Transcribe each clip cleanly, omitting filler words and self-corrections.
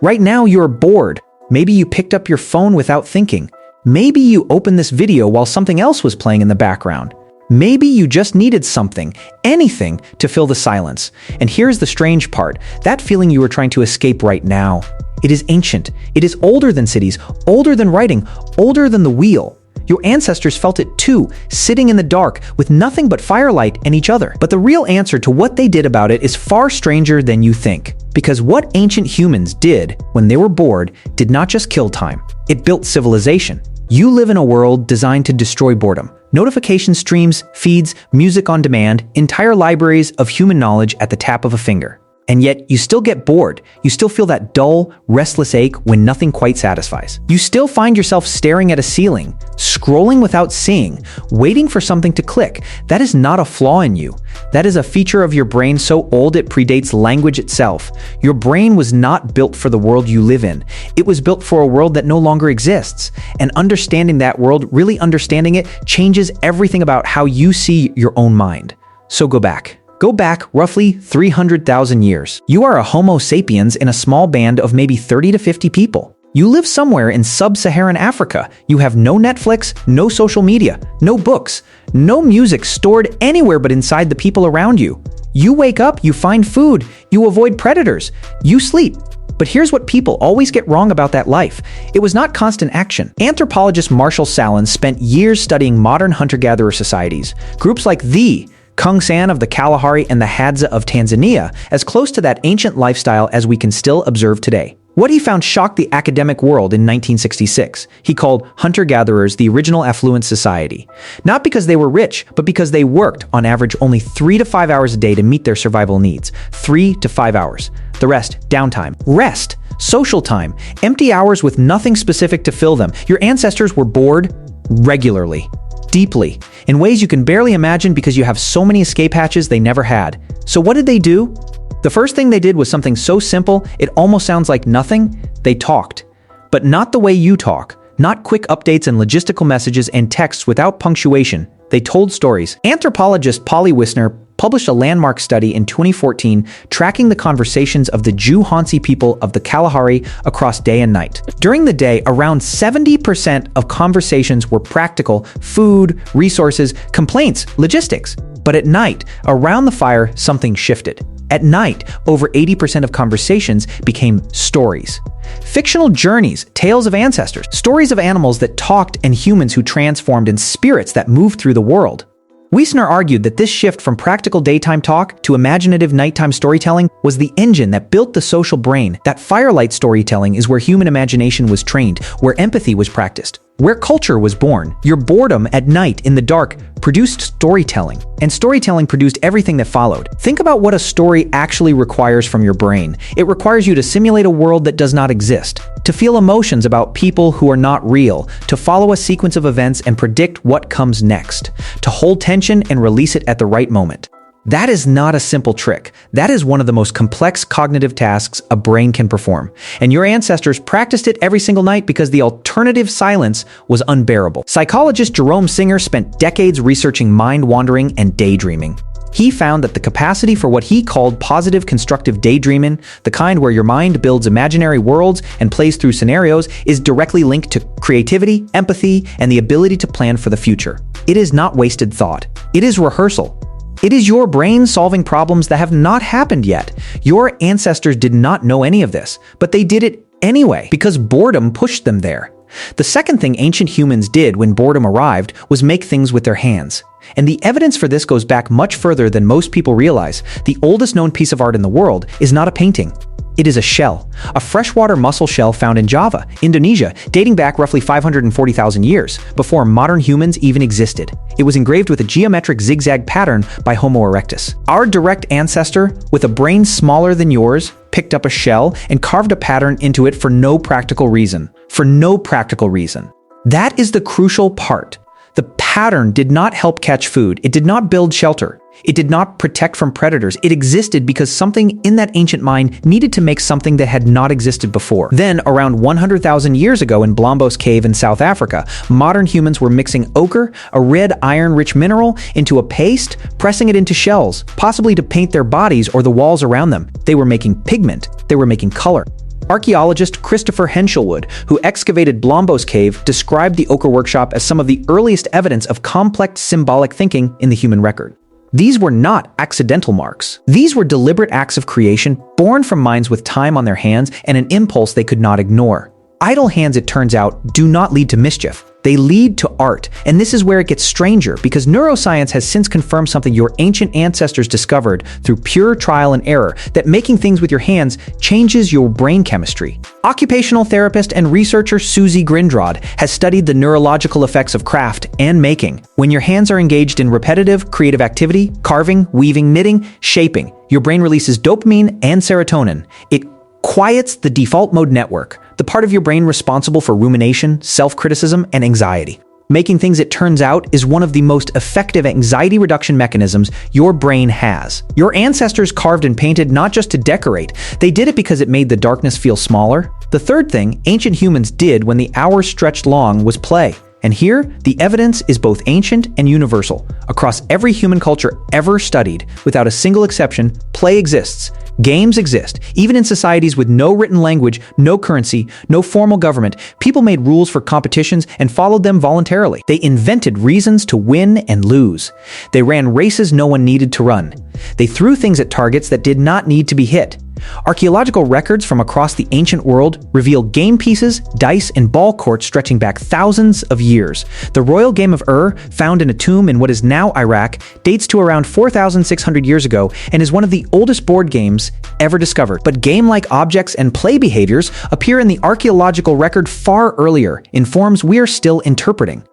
Right now you're bored. Maybe you picked up your phone without thinking. Maybe you opened this video while something else was playing in the background. Maybe you just needed something, anything, to fill the silence. And here's the strange part, that feeling you were trying to escape right now. It is ancient. It is older than cities, older than writing, older than the wheel. Your ancestors felt it too, sitting in the dark with nothing but firelight and each other. But the real answer to what they did about it is far stranger than you think. Because what ancient humans did when they were bored did not just kill time. It built civilization. You live in a world designed to destroy boredom. Notification streams, feeds, music on demand, entire libraries of human knowledge at the tap of a finger. And yet, you still get bored. You still feel that dull, restless ache when nothing quite satisfies. You still find yourself staring at a ceiling, scrolling without seeing, waiting for something to click. That is not a flaw in you. That is a feature of your brain so old it predates language itself. Your brain was not built for the world you live in. It was built for a world that no longer exists. And understanding that world, really understanding it, changes everything about how you see your own mind. So go back. Go back roughly 300,000 years. You are a Homo sapiens in a small band of maybe 30 to 50 people. You live somewhere in sub-Saharan Africa. You have no Netflix, no social media, no books, no music stored anywhere but inside the people around you. You wake up, you find food, you avoid predators, you sleep. But here's what people always get wrong about that life. It was not constant action. Anthropologist Marshall Salins spent years studying modern hunter-gatherer societies. Groups like the Kungsan of the Kalahari and the Hadza of Tanzania, as close to that ancient lifestyle as we can still observe today. What he found shocked the academic world in 1966. He called hunter-gatherers the original affluent society. Not because they were rich, but because they worked, on average, only 3 to 5 hours a day to meet their survival needs. 3 to 5 hours. The rest, downtime. Rest. Social time. Empty hours with nothing specific to fill them. Your ancestors were bored regularly. Deeply, in ways you can barely imagine because you have so many escape hatches they never had. So what did they do? The first thing they did was something so simple, it almost sounds like nothing. They talked. But not the way you talk. Not quick updates and logistical messages and texts without punctuation. They told stories. Anthropologist Polly Wisner published a landmark study in 2014 tracking the conversations of the Jew-Hansi people of the Kalahari across day and night. During the day, around 70% of conversations were practical, food, resources, complaints, logistics. But at night, around the fire, something shifted. At night, over 80% of conversations became stories. Fictional journeys, tales of ancestors, stories of animals that talked and humans who transformed and spirits that moved through the world. Wiesner argued that this shift from practical daytime talk to imaginative nighttime storytelling was the engine that built the social brain. That firelight storytelling is where human imagination was trained, where empathy was practiced, where culture was born. Your boredom at night in the dark produced storytelling, and storytelling produced everything that followed. Think about what a story actually requires from your brain. It requires you to simulate a world that does not exist, to feel emotions about people who are not real, to follow a sequence of events and predict what comes next, to hold tension and release it at the right moment. That is not a simple trick. That is one of the most complex cognitive tasks a brain can perform. And your ancestors practiced it every single night because the alternative silence was unbearable. Psychologist Jerome Singer spent decades researching mind-wandering and daydreaming. He found that the capacity for what he called positive constructive daydreaming, the kind where your mind builds imaginary worlds and plays through scenarios, is directly linked to creativity, empathy, and the ability to plan for the future. It is not wasted thought. It is rehearsal. It is your brain solving problems that have not happened yet. Your ancestors did not know any of this, but they did it anyway because boredom pushed them there. The second thing ancient humans did when boredom arrived was make things with their hands. And the evidence for this goes back much further than most people realize. The oldest known piece of art in the world is not a painting. It is a shell, a freshwater mussel shell found in Java, Indonesia, dating back roughly 540,000 years, before modern humans even existed. It was engraved with a geometric zigzag pattern by Homo erectus. Our direct ancestor, with a brain smaller than yours, picked up a shell and carved a pattern into it for no practical reason. For no practical reason. That is the crucial part. The pattern did not help catch food. It did not build shelter. It did not protect from predators. It existed because something in that ancient mind needed to make something that had not existed before. Then, around 100,000 years ago in Blombos Cave in South Africa, modern humans were mixing ochre, a red iron-rich mineral, into a paste, pressing it into shells, possibly to paint their bodies or the walls around them. They were making pigment. They were making color. Archaeologist Christopher Henshelwood, who excavated Blombos Cave, described the ochre workshop as some of the earliest evidence of complex symbolic thinking in the human record. These were not accidental marks. These were deliberate acts of creation, born from minds with time on their hands and an impulse they could not ignore. Idle hands, it turns out, do not lead to mischief. They lead to art, and this is where it gets stranger, because neuroscience has since confirmed something your ancient ancestors discovered through pure trial and error, that making things with your hands changes your brain chemistry. Occupational therapist and researcher Susie Grindrod has studied the neurological effects of craft and making. When your hands are engaged in repetitive, creative activity, carving, weaving, knitting, shaping, your brain releases dopamine and serotonin. It quiets the default mode network, the part of your brain responsible for rumination, self-criticism, and anxiety. Making things, it turns out, is one of the most effective anxiety reduction mechanisms your brain has. Your ancestors carved and painted not just to decorate, they did it because it made the darkness feel smaller. The third thing ancient humans did when the hours stretched long was play. And here, the evidence is both ancient and universal. Across every human culture ever studied, without a single exception, play exists. Games exist. Even in societies with no written language, no currency, no formal government, people made rules for competitions and followed them voluntarily. They invented reasons to win and lose. They ran races no one needed to run. They threw things at targets that did not need to be hit. Archaeological records from across the ancient world reveal game pieces, dice, and ball courts stretching back thousands of years. The royal game of Ur, found in a tomb in what is now Iraq, dates to around 4,600 years ago and is one of the oldest board games ever discovered. But game-like objects and play behaviors appear in the archaeological record far earlier, in forms we are still interpreting.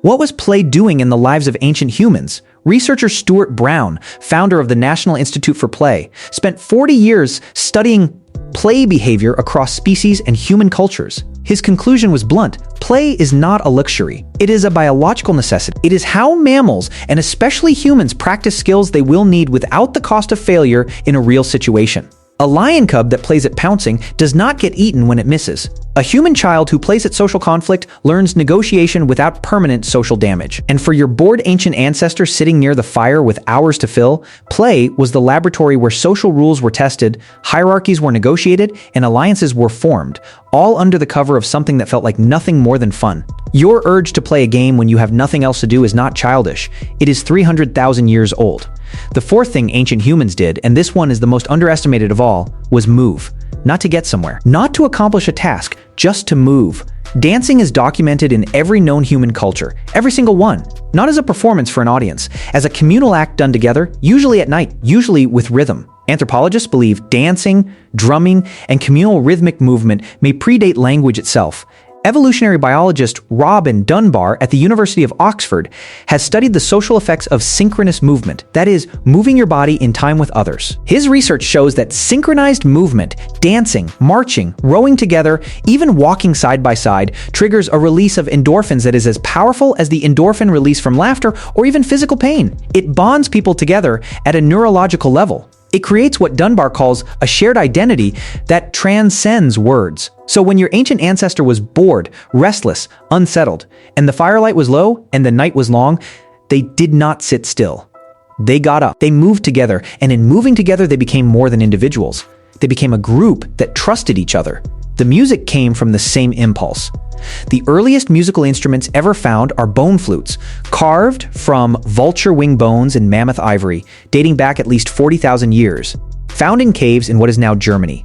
What was play doing in the lives of ancient humans? Researcher Stuart Brown, founder of the National Institute for Play, spent 40 years studying play behavior across species and human cultures. His conclusion was blunt: play is not a luxury. It is a biological necessity. It is how mammals, and especially humans, practice skills they will need without the cost of failure in a real situation. A lion cub that plays at pouncing does not get eaten when it misses. A human child who plays at social conflict learns negotiation without permanent social damage. And for your bored ancient ancestor sitting near the fire with hours to fill, play was the laboratory where social rules were tested, hierarchies were negotiated, and alliances were formed, all under the cover of something that felt like nothing more than fun. Your urge to play a game when you have nothing else to do is not childish. It is 300,000 years old. The fourth thing ancient humans did, and this one is the most underestimated of all, was move. Not to get somewhere, not to accomplish a task, just to move. Dancing is documented in every known human culture, every single one, not as a performance for an audience, as a communal act done together, usually at night, usually with rhythm. Anthropologists believe dancing, drumming, and communal rhythmic movement may predate language itself. Evolutionary biologist Robin Dunbar at the University of Oxford has studied the social effects of synchronous movement, that is, moving your body in time with others. His research shows that synchronized movement, dancing, marching, rowing together, even walking side by side, triggers a release of endorphins that is as powerful as the endorphin release from laughter or even physical pain. It bonds people together at a neurological level. It creates what Dunbar calls a shared identity that transcends words. So when your ancient ancestor was bored, restless, unsettled, and the firelight was low and the night was long, they did not sit still. They got up, they moved together, and in moving together they became more than individuals. They became a group that trusted each other. The music came from the same impulse. The earliest musical instruments ever found are bone flutes, carved from vulture wing bones and mammoth ivory, dating back at least 40,000 years. Found in caves in what is now Germany.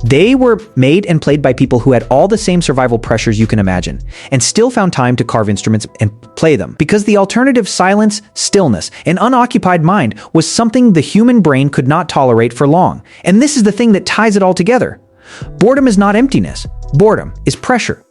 They were made and played by people who had all the same survival pressures you can imagine, and still found time to carve instruments and play them, because the alternative, silence, stillness, an unoccupied mind, was something the human brain could not tolerate for long. And this is the thing that ties it all together. Boredom is not emptiness. Boredom is pressure.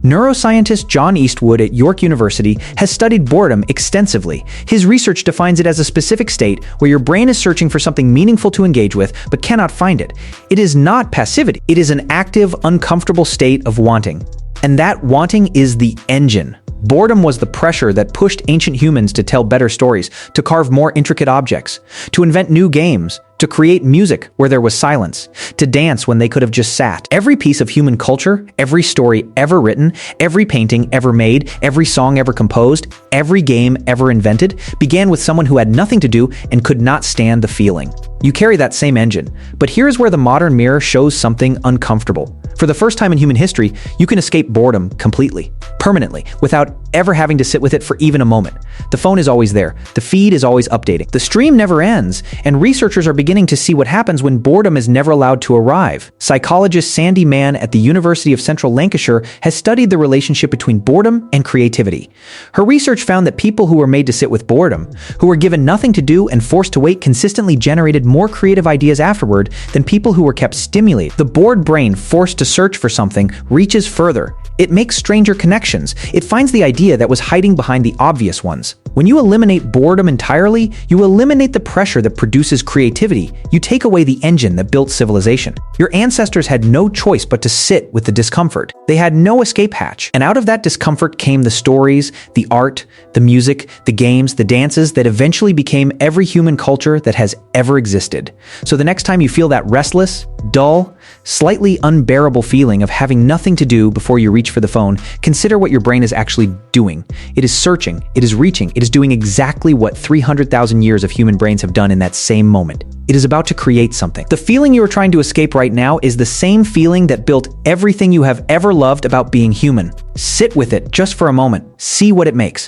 Neuroscientist John Eastwood at York University has studied boredom extensively. His research defines it as a specific state where your brain is searching for something meaningful to engage with but cannot find it. It is not passivity. It is an active, uncomfortable state of wanting. And that wanting is the engine. Boredom was the pressure that pushed ancient humans to tell better stories, to carve more intricate objects, to invent new games, to create music where there was silence, to dance when they could have just sat. Every piece of human culture, every story ever written, every painting ever made, every song ever composed, every game ever invented, began with someone who had nothing to do and could not stand the feeling. You carry that same engine, but here's where the modern mirror shows something uncomfortable. For the first time in human history, you can escape boredom completely, permanently, without ever having to sit with it for even a moment. The phone is always there. The feed is always updating. The stream never ends, and researchers are beginning to see what happens when boredom is never allowed to arrive. Psychologist Sandy Mann at the University of Central Lancashire has studied the relationship between boredom and creativity. Her research found that people who were made to sit with boredom, who were given nothing to do and forced to wait, consistently generated more creative ideas afterward than people who were kept stimulated. The bored brain, forced to search for something, reaches further. It makes stranger connections. It finds the idea that was hiding behind the obvious ones. When you eliminate boredom entirely, you eliminate the pressure that produces creativity. You take away the engine that built civilization. Your ancestors had no choice but to sit with the discomfort. They had no escape hatch. And out of that discomfort came the stories, the art, the music, the games, the dances that eventually became every human culture that has ever existed. So the next time you feel that restless, dull, slightly unbearable feeling of having nothing to do before you reach for the phone, consider what your brain is actually doing. It is searching, it is reaching, it is doing exactly what 300,000 years of human brains have done in that same moment. It is about to create something. The feeling you are trying to escape right now is the same feeling that built everything you have ever loved about being human. Sit with it just for a moment. See what it makes.